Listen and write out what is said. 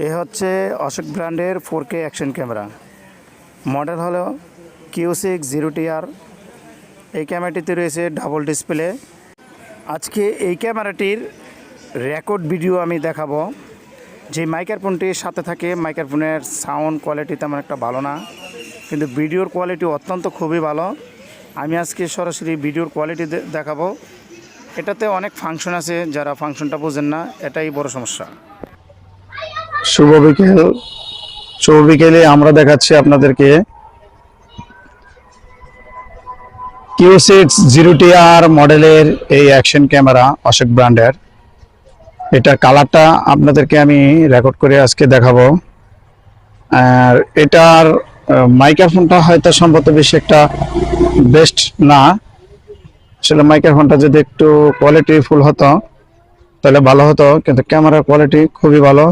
এ হচ্ছে অশোক ব্র্যান্ডের 4K action camera. Model হলো Q6 0TR। এই ক্যামেরাটিতে রয়েছে ডাবল ডিসপ্লে। আজকে এই ক্যামেরাটির রেকর্ড ভিডিও আমি দেখাবো। যে মাইক্রোফোনটির সাথে থাকে, মাইক্রোফোনের সাউন্ড কোয়ালিটি তেমন একটা ভালো না, কিন্তু ভিডিওর কোয়ালিটি অত্যন্ত খুবই ভালো। আমি আজকে সরাসরি ভিডিওর কোয়ালিটি দেখাবো। এটাতে অনেক ফাংশন আছে, যারা ফাংশনটা বোঝেন না, এটাই বড় সমস্যা। শুভ বিকেলে আমরা দেখাচ্ছি আপনাদেরকে Q6 0TR মডেলের এই অ্যাকশন ক্যামেরা, অশোক ব্র্যান্ডের। এটার কালারটা আপনাদেরকে আমি রেকর্ড করে আজকে দেখাবো। আর এটার মাইক্রোফোনটা হয়তো সম্ভবত বেশি একটা বেস্ট না। আসলে মাইক্রোফোনটা যদি একটু কোয়ালিটি ফুল হতো তাহলে ভালো হতো, কিন্তু ক্যামেরার কোয়ালিটি খুবই ভালো।